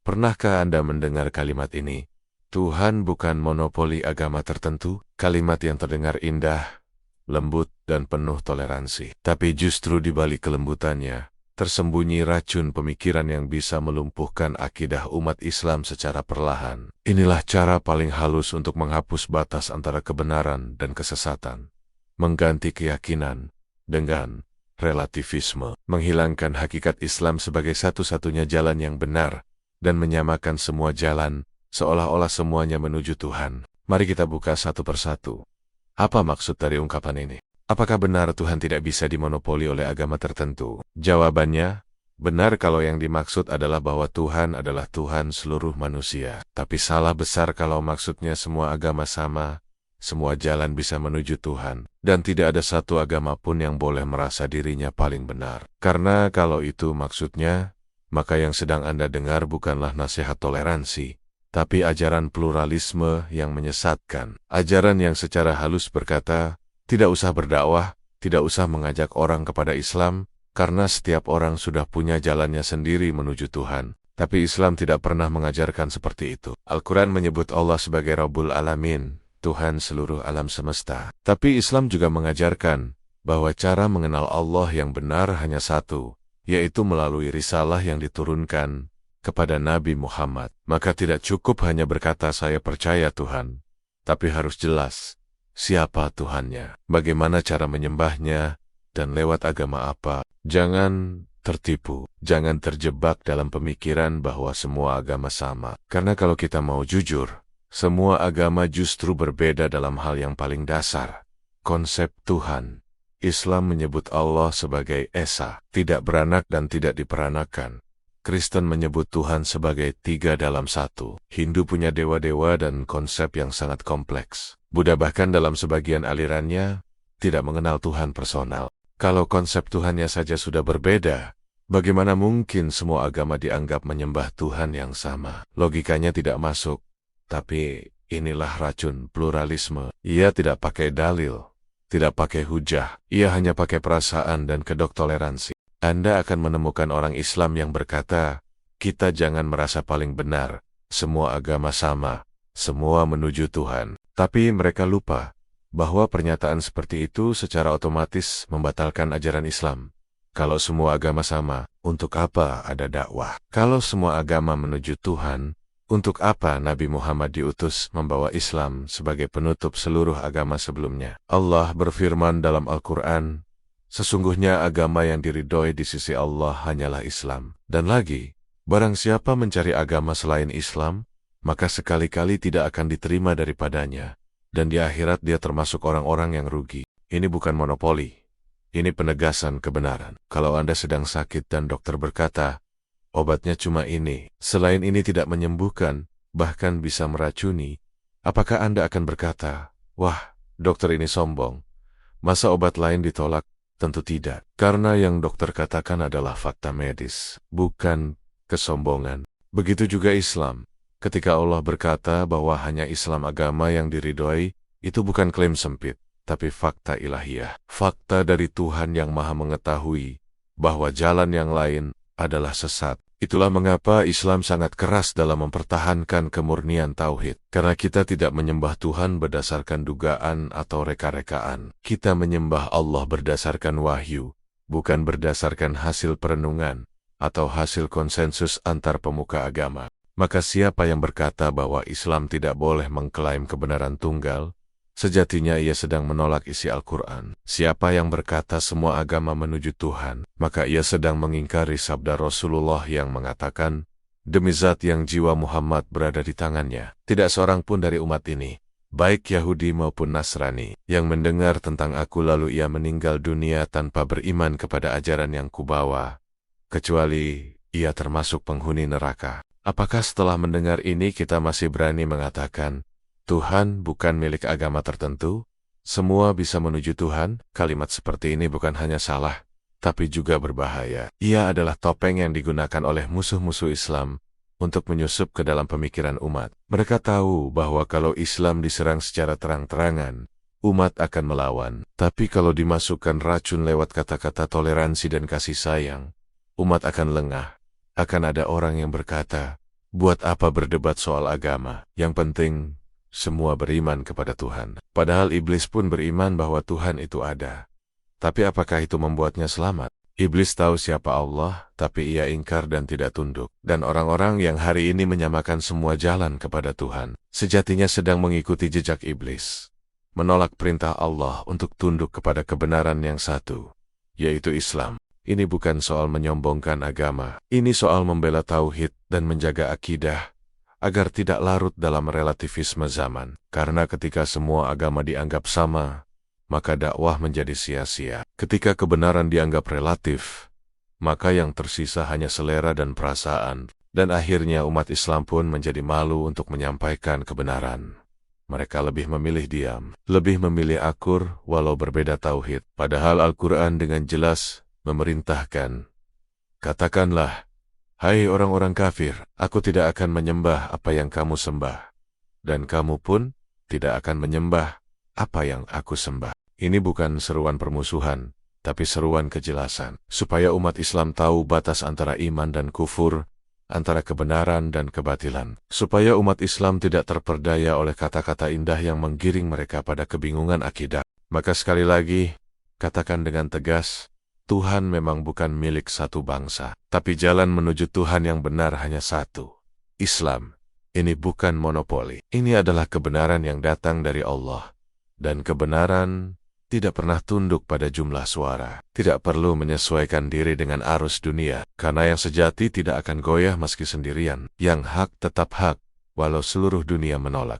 Pernahkah Anda mendengar kalimat ini? Tuhan bukan monopoli agama tertentu, kalimat yang terdengar indah, lembut, dan penuh toleransi. Tapi justru di balik kelembutannya, tersembunyi racun pemikiran yang bisa melumpuhkan akidah umat Islam secara perlahan. Inilah cara paling halus untuk menghapus batas antara kebenaran dan kesesatan. Mengganti keyakinan dengan relativisme, menghilangkan hakikat Islam sebagai satu-satunya jalan yang benar, dan menyamakan semua jalan, seolah-olah semuanya menuju Tuhan. Mari kita buka satu persatu. Apa maksud dari ungkapan ini? Apakah benar Tuhan tidak bisa dimonopoli oleh agama tertentu? Jawabannya, benar kalau yang dimaksud adalah bahwa Tuhan adalah Tuhan seluruh manusia. Tapi salah besar kalau maksudnya semua agama sama, semua jalan bisa menuju Tuhan, dan tidak ada satu agama pun yang boleh merasa dirinya paling benar. Karena kalau itu maksudnya, maka yang sedang Anda dengar bukanlah nasihat toleransi, tapi ajaran pluralisme yang menyesatkan. Ajaran yang secara halus berkata, tidak usah berdakwah, tidak usah mengajak orang kepada Islam, karena setiap orang sudah punya jalannya sendiri menuju Tuhan. Tapi Islam tidak pernah mengajarkan seperti itu. Al-Quran menyebut Allah sebagai Rabbul Alamin, Tuhan seluruh alam semesta. Tapi Islam juga mengajarkan bahwa cara mengenal Allah yang benar hanya satu, yaitu melalui risalah yang diturunkan kepada Nabi Muhammad. Maka tidak cukup hanya berkata saya percaya Tuhan, tapi harus jelas siapa Tuhannya, bagaimana cara menyembahnya, dan lewat agama apa. Jangan tertipu, jangan terjebak dalam pemikiran bahwa semua agama sama. Karena kalau kita mau jujur, semua agama justru berbeda dalam hal yang paling dasar, konsep Tuhan. Islam menyebut Allah sebagai Esa, tidak beranak dan tidak diperanakan. Kristen menyebut Tuhan sebagai 3 dalam 1. Hindu punya dewa-dewa dan konsep yang sangat kompleks. Buddha bahkan dalam sebagian alirannya tidak mengenal Tuhan personal. Kalau konsep Tuhannya saja sudah berbeda, bagaimana mungkin semua agama dianggap menyembah Tuhan yang sama? Logikanya tidak masuk. Tapi inilah racun pluralisme. Ia tidak pakai dalil, tidak pakai hujah. Ia hanya pakai perasaan dan kedok toleransi. Anda akan menemukan orang Islam yang berkata, kita jangan merasa paling benar, semua agama sama, semua menuju Tuhan. Tapi mereka lupa bahwa pernyataan seperti itu secara otomatis membatalkan ajaran Islam. Kalau semua agama sama, untuk apa ada dakwah? Kalau semua agama menuju Tuhan, untuk apa Nabi Muhammad diutus membawa Islam sebagai penutup seluruh agama sebelumnya? Allah berfirman dalam Al-Quran, sesungguhnya agama yang diridhoi di sisi Allah hanyalah Islam. Dan lagi, barang siapa mencari agama selain Islam, maka sekali-kali tidak akan diterima daripadanya. Dan di akhirat dia termasuk orang-orang yang rugi. Ini bukan monopoli. Ini penegasan kebenaran. Kalau Anda sedang sakit dan dokter berkata, obatnya cuma ini, selain ini tidak menyembuhkan, bahkan bisa meracuni, apakah Anda akan berkata, wah, dokter ini sombong, masa obat lain ditolak? Tentu tidak, karena yang dokter katakan adalah fakta medis, bukan kesombongan. Begitu juga Islam. Ketika Allah berkata bahwa hanya Islam agama yang diridhoi, itu bukan klaim sempit, tapi fakta ilahiyah. Fakta dari Tuhan yang Maha Mengetahui bahwa jalan yang lain adalah sesat. Itulah mengapa Islam sangat keras dalam mempertahankan kemurnian tauhid. Karena kita tidak menyembah Tuhan berdasarkan dugaan atau reka-rekaan. Kita menyembah Allah berdasarkan wahyu, bukan berdasarkan hasil perenungan atau hasil konsensus antar pemuka agama. Maka siapa yang berkata bahwa Islam tidak boleh mengklaim kebenaran tunggal, sejatinya ia sedang menolak isi Al-Quran. Siapa yang berkata semua agama menuju Tuhan, maka ia sedang mengingkari sabda Rasulullah yang mengatakan, demi zat yang jiwa Muhammad berada di tangannya, tidak seorang pun dari umat ini, baik Yahudi maupun Nasrani, yang mendengar tentang aku lalu ia meninggal dunia tanpa beriman kepada ajaran yang kubawa, kecuali ia termasuk penghuni neraka. Apakah setelah mendengar ini kita masih berani mengatakan, Tuhan bukan milik agama tertentu, semua bisa menuju Tuhan? Kalimat seperti ini bukan hanya salah, tapi juga berbahaya. Ia adalah topeng yang digunakan oleh musuh-musuh Islam untuk menyusup ke dalam pemikiran umat. Mereka tahu bahwa kalau Islam diserang secara terang-terangan, umat akan melawan. Tapi kalau dimasukkan racun lewat kata-kata toleransi dan kasih sayang, umat akan lengah. Akan ada orang yang berkata, Buat apa berdebat soal agama? Yang penting, semua beriman kepada Tuhan. Padahal iblis pun beriman bahwa Tuhan itu ada. Tapi apakah itu membuatnya selamat? Iblis tahu siapa Allah, tapi ia ingkar dan tidak tunduk. Dan orang-orang yang hari ini menyamakan semua jalan kepada Tuhan, sejatinya sedang mengikuti jejak iblis. Menolak perintah Allah untuk tunduk kepada kebenaran yang satu, yaitu Islam. Ini bukan soal menyombongkan agama. Ini soal membela tauhid dan menjaga akidah, agar tidak larut dalam relativisme zaman. Karena ketika semua agama dianggap sama, maka dakwah menjadi sia-sia. Ketika kebenaran dianggap relatif, maka yang tersisa hanya selera dan perasaan. Dan akhirnya umat Islam pun menjadi malu untuk menyampaikan kebenaran. Mereka lebih memilih diam, lebih memilih akur walau berbeda tauhid. Padahal Al-Quran dengan jelas memerintahkan, katakanlah, hai orang-orang kafir, aku tidak akan menyembah apa yang kamu sembah. Dan kamu pun tidak akan menyembah apa yang aku sembah. Ini bukan seruan permusuhan, tapi seruan kejelasan. Supaya umat Islam tahu batas antara iman dan kufur, antara kebenaran dan kebatilan. Supaya umat Islam tidak terperdaya oleh kata-kata indah yang menggiring mereka pada kebingungan akidah. Maka sekali lagi, katakan dengan tegas, Tuhan memang bukan milik satu bangsa, tapi jalan menuju Tuhan yang benar hanya satu, Islam. Ini bukan monopoli. Ini adalah kebenaran yang datang dari Allah. Dan kebenaran tidak pernah tunduk pada jumlah suara. Tidak perlu menyesuaikan diri dengan arus dunia, karena yang sejati tidak akan goyah meski sendirian. Yang hak tetap hak, walau seluruh dunia menolak.